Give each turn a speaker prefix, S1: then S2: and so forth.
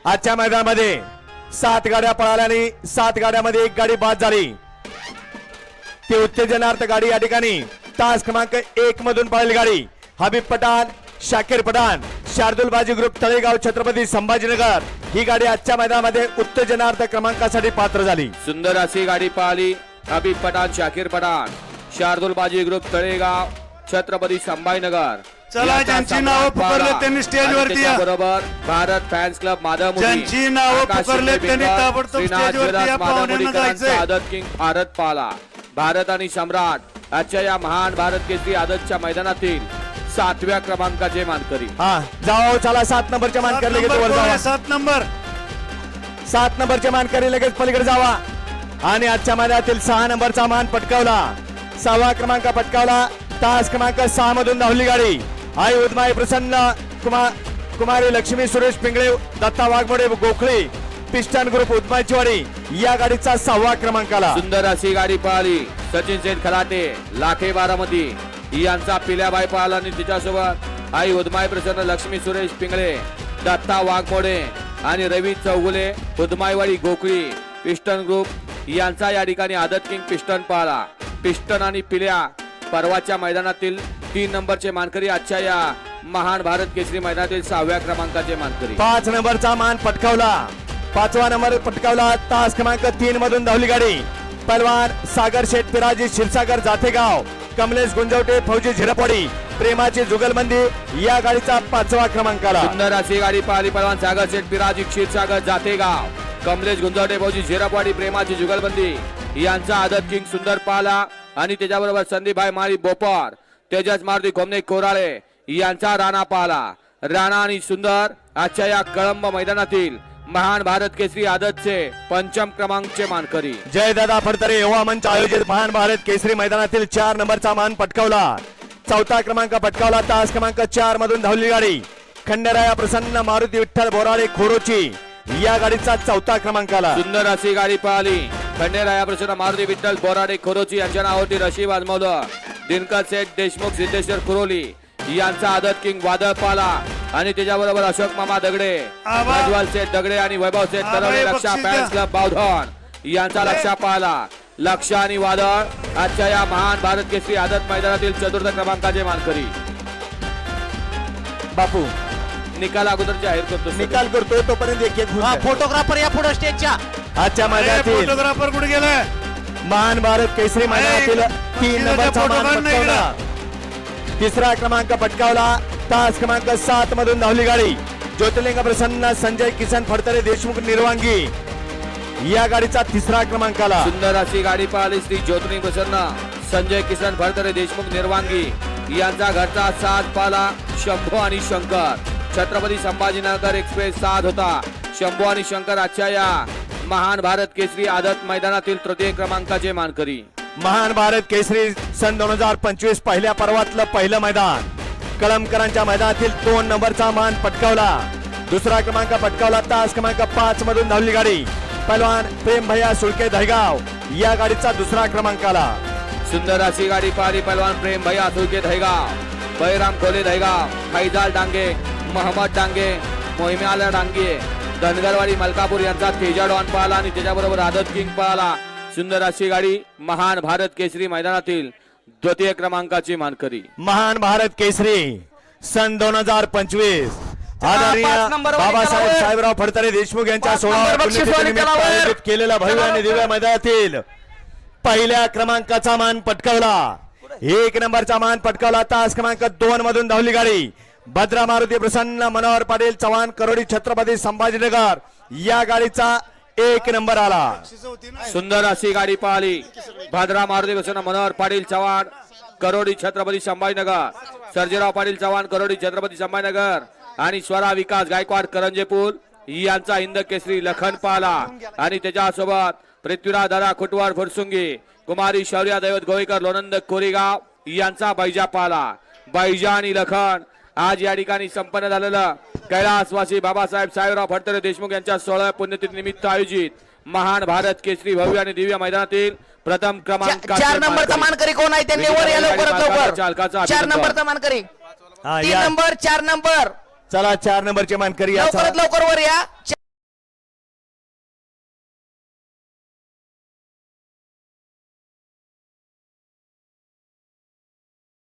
S1: आजच्या मैदानामध्ये 7 गाड्या पळाल्याने 7 गाड्यामध्ये 1 गाडी बाद झाली। ती उत्तेजनार्थ गाडी या ठिकाणी तास क्रमांक 1 मधून पळालेली गाडी हबीब पठाण, शाकीर पठाण, शार्दुल बाजी ग्रुप तळेगाव छत्रपती संभाजीनगर ही गाडी आजच्या मैदानामध्ये उत्तेजनार्थ क्रमांकासाठी पात्र झाली।
S2: सुंदर अशी गाडी पाहिली। हबीब पठाण, शाकीर पठाण, शार्दुल बाजी ग्रुप तळेगाव छत्रपती संभाजीनगर।
S3: चला ज्यांची नाव पुकारले त्यांनी स्टेज वरती या।
S2: बरोबर भारत फॅन्स क्लब माधव
S3: ज्यांची नाव पुकारले त्यांनी ताबडतोब स्टेज वरती या। पाहुण्यांना जायचंय।
S2: आदत किंग भारत पाला भारत आणि सम्राट आजच्या या महान भारत केसरी आदतच्या मैदानातील 7व्या क्रमांकाचे मानकरी।
S1: हा जाओ चला 7 नंबरच्या मानकरी लगेच वर जावा।
S3: 7 नंबर
S1: 7 नंबरचे मानकरी लगेच पलीकडे जावा आणि आजच्या मैदानातील 6 नंबरचा मान पटकावला। 6वा क्रमांक पटकावला तास क्रमांक 6 मधून धावली गाडी आई उदमाई प्रसन्न कुमारी लक्ष्मी सुरेश पिंगळे, दत्ता वाघमोडे गोखळे, पिस्टन ग्रुप उदमाईचीवाडी या गाडीचा 6वा क्रमांकाला।
S2: सुंदर अशी गाडी पाहिली। सचिन सेन खलाटे, लाखे बारामती यांचा पिल्याबाई पाहिला आणि तिच्यासोबत आई उदमाई प्रसन्न लक्ष्मी सुरेश पिंगळे, दत्ता वाघमोडे आणि रवी चौगुले उदमाईवाडी गोखळी पिस्टन ग्रुप यांचा या ठिकाणी आदत किंग पिस्टन पाहिला। पिस्टन आणि पिल्या परवाच्या मैदानातील 3 नंबरचे मानकरी आजच्या या महान भारत केसरी मैदानातील 6व्या क्रमांकाचे मानकरी।
S1: 5 नंबरचा मान पटकावला। 5वा नंबर पटकावला तास क्रमांक 3 मधून धावली गाडी पहलवान सागर शेठ पिराजी क्षीरसागर जातेगाव, कमलेश गुंजवटे फौजी झिरपवाडी प्रेमाची जुगलबंदी या गाडीचा 5वा क्रमांकाला।
S2: सुंदर अशी गाडी पाहिली। पहलवान सागर शेठ पिराजी क्षीरसागर जातेगाव, कमलेश गुंजवटे फौजी झिरपवाडी प्रेमाची जुगलबंदी यांचा आदत किंग सुंदर पाला आणि त्याच्याबरोबर संदीपभाई माळी बोपर, तेजस मारुती कोमने कोराळे यांचा राणा पाला। राणा आणि सुंदर आजच्या या कळंब मैदानातील महान भारत केसरी आदतचे 5म क्रमांकचे मानकरी।
S1: जयदादा फडतरे युवा मंच आयोजित महान भारत केसरी मैदानातील 4 नंबरचा मान पटकावला। 4था क्रमांक पटकावला तास क्रमांक 4 मधून धावली गाडी खंडेराया प्रसन्न मारुती विठ्ठल बोराळे खोरोची या गाडीचा 4था क्रमांकाला।
S2: सुंदर अशी गाडी पाहिली। खंडेराया प्रसन्न मारुती विठ्ठल बोराडे खोरोची यांच्या नावावरती रशी वाजवलं दिनकर सेठ देशमुख सिद्धेश्वर कुरोली यांचा आदत किंग वादळ पाला आणि त्याच्याबरोबर अशोक मामा दगडे, प्रज्वल सेठ दगडे आणि वैभव सेठ तरवडे लक्षा फॅन्स क्लब बावधन यांचा लक्षा पाला। लक्ष आणि वादळ आजच्या या महान भारत केसरी आदत मैदानातील 4थ क्रमांकाचे मानकरी।
S1: बापू
S2: निकाल अगोदर जाहीर करतो।
S1: निकाल करतोय तोपर्यंत एक
S4: फोटोग्राफर या पुढे स्टेजच्या
S1: आजच्या मैदानातील
S3: फोटोग्राफर कुठे गेलाय?
S1: महान भारत केसरी मैदानातील 3 नंबरचा मान पटकावला। 3रा क्रमांक पटकावला तास क्रमांक 7 मधून धावली गाडी ज्योतिर्लिंग प्रसन्न संजय किसन फडतरे देशमुख निर्वांगी या गाडीचा 3रा क्रमांकाला।
S2: सुंदर अशी गाडी पाहिली। श्री ज्योतिर्लिंग प्रसन्न संजय किसन फडतरे देशमुख निर्वांगी यांचा घरचा साथ पाला। शंभू आणि शंकर छत्रपती संभाजीनगर एक्सप्रेस साथ होता। शंभू आणि शंकर आजच्या या महान भारत केसरी आदत मैदानातील 3य क्रमांकाचे मानकरी।
S1: महान भारत केसरी सन 2025 पहिल्या पर्वातलं पहिलं मैदान कळमकरांच्या मैदानातील 2 नंबरचा मान पटकावला। 2रा क्रमांक पटकावला तास क्रमांक 5 मधून धावली गाडी पहलवान प्रेम भैया सुळके दहेगाव या गाडीचा 2रा क्रमांकाला।
S2: सुंदर अशी गाडी पाहिली। पहलवान प्रेम भैया सुळके दहेगाव, बैराम खोले दहेगाव, फैजाल डांगे, मोहम्मद डांगे, मोहिम्याला डांगे, धनगरवाडी मलकापूर यांचा तेजा डॉन पाहिला आणि त्याच्याबरोबर आदत किंग पाहिला। सुंदर अशी गाडी महान भारत केसरी मैदानातील 2य क्रमांकाची मानकरी।
S1: महान भारत केसरी सन 2025 आदरणीय बाबासाहेब साहेबराव फडतरे देशमुख यांच्या 16व्या पुण्यतिथीनिमित्त आयोजित केलेल्या भव्य आणि दिव्य मैदानातील पहिल्या क्रमांकाचा मान पटकावला। 1 नंबरचा मान पटकावला तास क्रमांक 2 मधून धावली गाडी भद्रा मारुती प्रसन्न मनोहर पाटील चव्हाण करोडी छत्रपती संभाजीनगर या गाडीचा 1 नंबर आला।
S2: सुंदर अशी गाडी पाहिली। भद्रा मारुती प्रसन्न मनोहर पाटील चव्हाण करोडी छत्रपती संभाजीनगर, सर्जेराव पाटील चव्हाण करोडी छत्रपती संभाजीनगर आणि स्वरा विकास गायकवाड करंजेपूल यांचा हिंद केसरी लखन पाला आणि त्याच्यासोबत पृथ्वीराज दादा खुटवाड फुरसुंगी, कुमारी शौर्या दैवत गोवेकर लोणंद कोरेगाव यांचा बैजा पाला। बैजा आणि लखन आज या ठिकाणी संपन्न झालेलं कैलासवासी बाबासाहेब साहेबराव फडतरे देशमुख यांच्या 16व्या पुण्यतिथी निमित्त आयोजित महान भारत केसरी भव्य आणि दिव्य मैदानातील प्रथम क्रमांक
S4: 4 नंबरचा मानकरी कोण आहे त्यांनी वर या लवकर 4 नंबरचा मानकरी 3 नंबर 4 नंबर
S1: चला 4 नंबरचे मानकरी
S4: लवकर वर या।